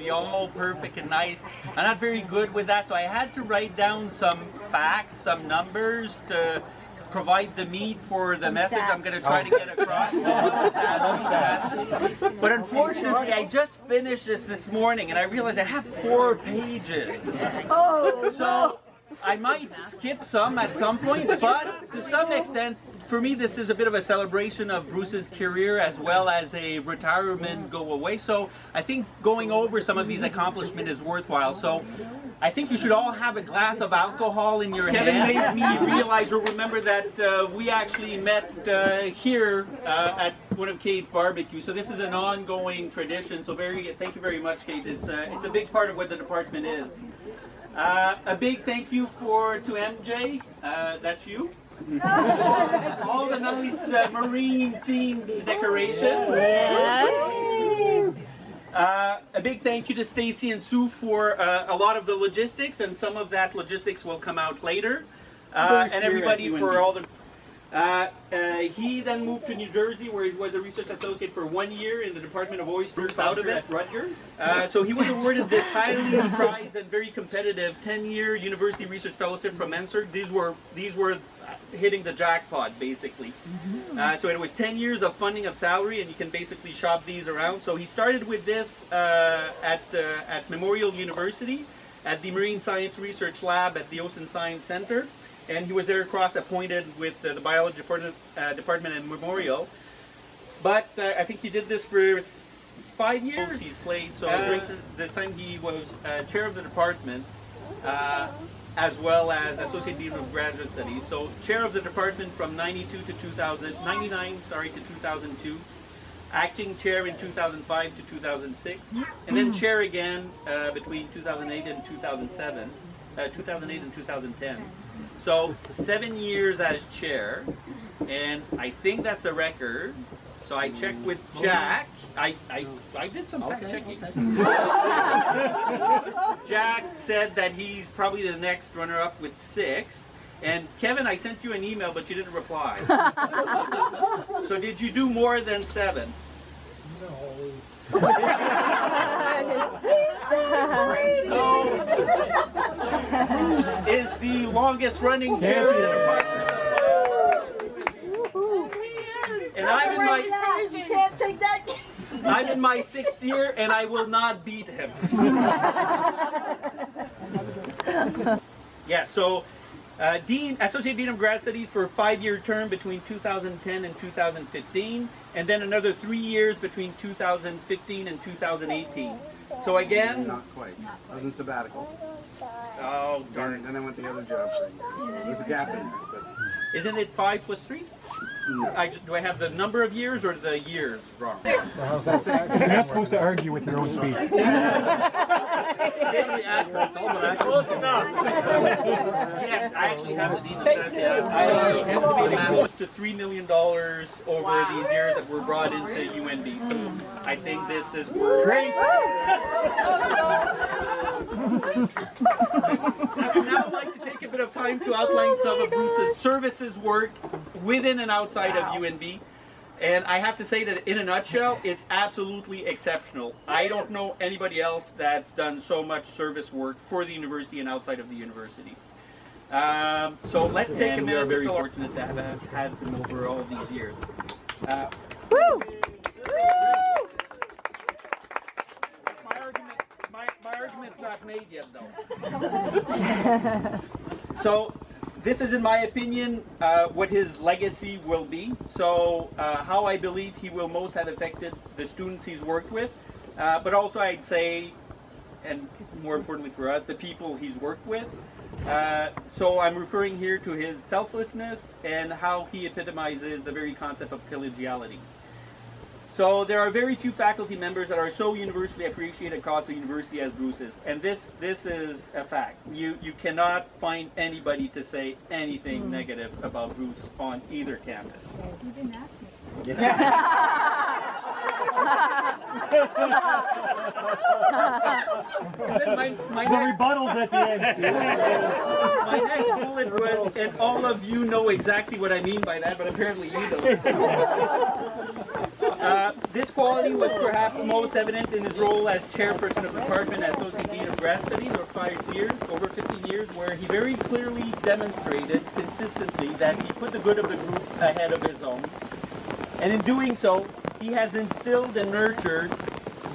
be all perfect and nice. I'm not very good with that, so I had to write down some facts, some numbers to provide the meat for the message I'm going to try to get across. But unfortunately, I just finished this morning, and I realized I have 4 pages. So I might skip some at some point, but to some extent, for me, this is a bit of a celebration of Bruce's career as well as a retirement go away. So I think going over some of these accomplishments is worthwhile. So I think you should all have a glass of alcohol in your hand. Kevin made me realize or remember that we actually met here at one of Kate's barbecue. So this is an ongoing tradition. So thank you very much, Kate. It's a big part of what the department is. A big thank you to MJ. That's you. All the nice marine themed decorations. A big thank you to Stacy and Sue for a lot of the logistics, and some of that logistics will come out later. And everybody for all the... he then moved to New Jersey, where he was a research associate for 1 year in the Department of Oysters out of it at Rutgers. So he was awarded this highly prized and very competitive 10-year University Research Fellowship from NSERC. These were hitting the jackpot, basically. So it was 10 years of funding of salary, and you can basically shop these around. So he started with this at Memorial University, at the Marine Science Research Lab at the Ocean Science Center. And he was there cross-appointed with the Biology Department at Memorial. But I think he did this for 5 years. He's played, so this time he was chair of the department, as well as Associate Dean of Graduate Studies. So chair of the department from 99 to 2002, acting chair in 2005 to 2006, and then chair again between 2008 and 2007, 2008 and 2010. So 7 years as chair, and I think that's a record. So I checked with Jack. I did some fact checking. Jack said that he's probably the next runner-up with 6. And Kevin, I sent you an email, but you didn't reply. So did you do more than 7? No. So Bruce is the longest running chair in the department. And you can't take that. I'm in my 6th year, and I will not beat him. Yeah, so Associate Dean of Grad Studies for a 5-year term between 2010 and 2015, and then another 3 years between 2015 and 2018. So again... Not quite. I was in sabbatical. Oh, darn. Then I went to the other job for a year. There's a gap in there. But... Isn't it 5 plus 3? No. Do I have the number of years or the years wrong? You're not supposed to argue with your own speech. Close enough. Yes, I actually have the deed of necessity. I estimated close to $3 million over these years that were brought into UNB. So I think this is great. I would now like to take a bit of time to outline some of Bruce's services work within and outside of UNB. And I have to say that in a nutshell, it's absolutely exceptional. I don't know anybody else that's done so much service work for the university and outside of the university. So let's take a minute. We are very fortunate to have had him over all these years. Woo! My argument's not made yet, though. So this is, in my opinion, what his legacy will be. So how I believe he will most have affected the students he's worked with, but also I'd say, and more importantly for us, the people he's worked with. So I'm referring here to his selflessness and how he epitomizes the very concept of collegiality. So there are very few faculty members that are so universally appreciated across the university as Bruce is, and this is a fact. You cannot find anybody to say anything negative about Bruce on either campus. You didn't ask me. My rebuttals at the end. My next bullet was, and all of you know exactly what I mean by that, but apparently you don't. This quality was perhaps most evident in his role as chairperson of the department at Associate Dean of Grad Studies over 15 years, where he very clearly demonstrated consistently that he put the good of the group ahead of his own. And in doing so, he has instilled and nurtured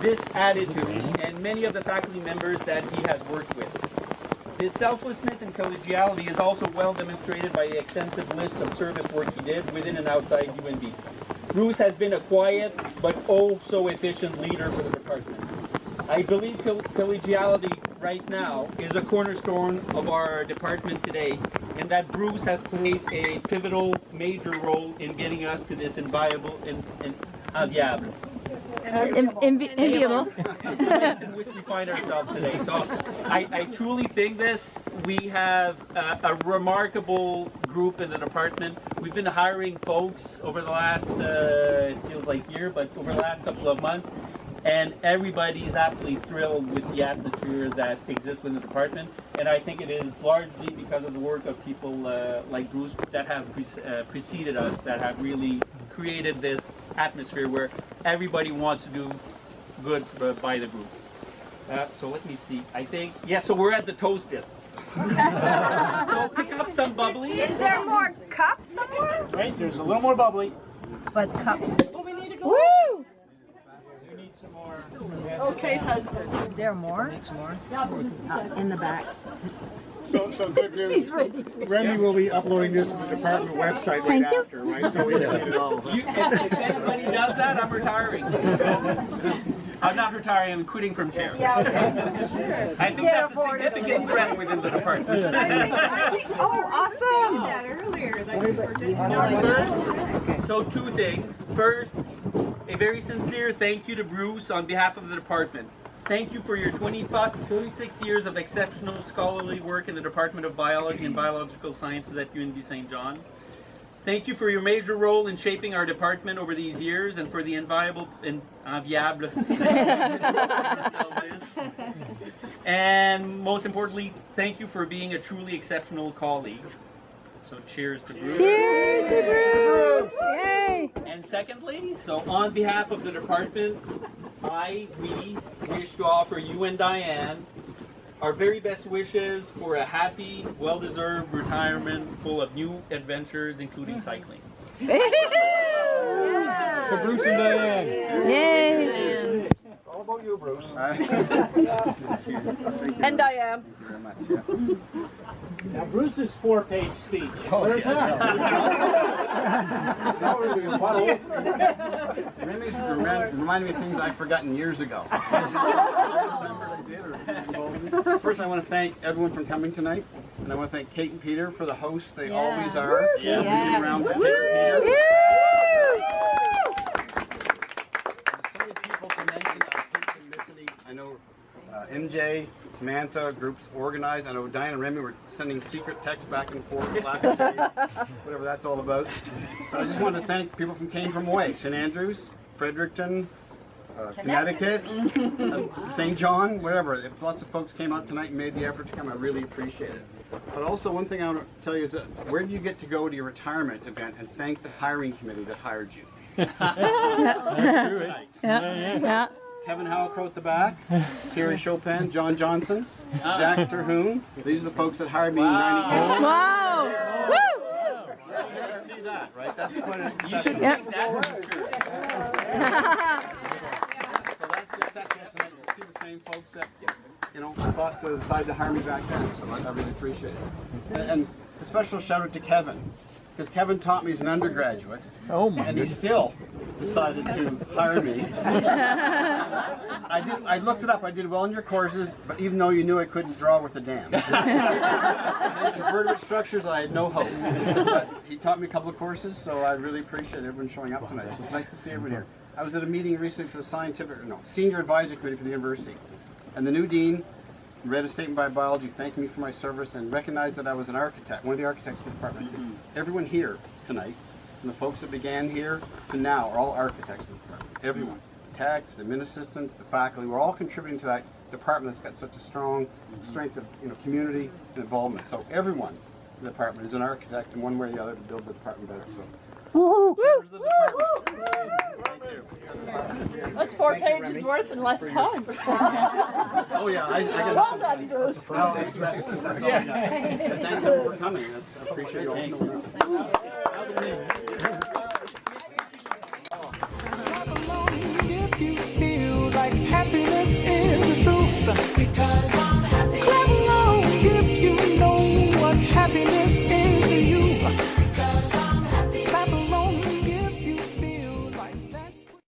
this attitude in many of the faculty members that he has worked with. His selflessness and collegiality is also well demonstrated by the extensive list of service work he did within and outside UNB. Bruce has been a quiet but oh so efficient leader for the department. I believe collegiality right now is a cornerstone of our department today, and that Bruce has played a pivotal major role in getting us to this enviable enviable in which we find ourselves today. So I truly think we have a remarkable group in the department. We've been hiring folks over the last, it feels like year, but over the last couple of months, and everybody is absolutely thrilled with the atmosphere that exists within the department. And I think it is largely because of the work of people like Bruce that have preceded us, that have really created this atmosphere where everybody wants to do good by the group. So let me see. I think, yeah, so we're at the toast dip. So pick up some bubbly. Is there more cups somewhere? Right, there's a little more bubbly. But cups. Woo! You need some more. Okay, husband. Is there more? In the back. So good news. Remy will be uploading this to the department website right after, right? So we can read it all. If anybody does that, I'm retiring. I'm not retiring, I'm quitting from chair. Yeah, okay. I think that's a significant threat within the department. Oh, awesome! So two things. First, a very sincere thank you to Bruce on behalf of the department. Thank you for your 26 years of exceptional scholarly work in the Department of Biology and Biological Sciences at UNB St. John. Thank you for your major role in shaping our department over these years and for the enviable and most importantly, thank you for being a truly exceptional colleague. So cheers to Bruce. Cheers to Bruce! Yay! And secondly, so on behalf of the department, we wish to offer you and Diane our very best wishes for a happy, well-deserved retirement full of new adventures, including cycling. For Bruce and Diane. Yay! All about you, Bruce. And Diane. Thank you very much. Yeah. Now Bruce's 4-page speech. Where's that? Remy's reminding me of things I've forgotten years ago. First, I want to thank everyone for coming tonight, and I want to thank Kate and Peter for the hosts they always are. Yeah. Give a round for Kate and Peter. So many people to mention I know MJ, Samantha, groups organized. I know Diane and Remy were sending secret texts back and forth last day, whatever that's all about. But I just wanted to thank people from came from away, St. Andrews, Fredericton, Connecticut, St. John, whatever. If lots of folks came out tonight and made the effort to come, I really appreciate it. But also one thing I want to tell you is that where do you get to go to your retirement event and thank the hiring committee that hired you? Tonight. Yeah. Kevin Halcrow at the back, Terry Chopin, John Johnson, Jack Terhune. These are the folks that hired me in '92. Wow! Woo! You see that, right? That's quite an You should Yep. take that picture. So that's just that chance tonight to see the same folks that, thought to decide to hire me back then. So I really appreciate it. And a special shout out to Kevin, because Kevin taught me as an undergraduate. Oh my And he still decided to hire me. I looked it up. I did well in your courses, but even though you knew I couldn't draw with a dam. Invertebrate structures, I had no hope. But he taught me a couple of courses, so I really appreciate everyone showing up tonight. It's nice to see everyone here. I was at a meeting recently for the Senior Advisory Committee for the university, and the new dean read a statement by biology thanking me for my service and recognized that I was an architect, one of the architects of the department. I said, everyone here tonight, from the folks that began here to now, are all architects of the department. Everyone. Techs, admin assistants, the faculty, we're all contributing to that department that's got such a strong strength of community and involvement. So everyone in the department is an architect in one way or the other to build the department better. So That's 4 pages worth in less time. Oh yeah, I got Well done, Bruce. No, that's thanks everyone for coming. I appreciate you all showing up. If you feel like happiness is the truth, because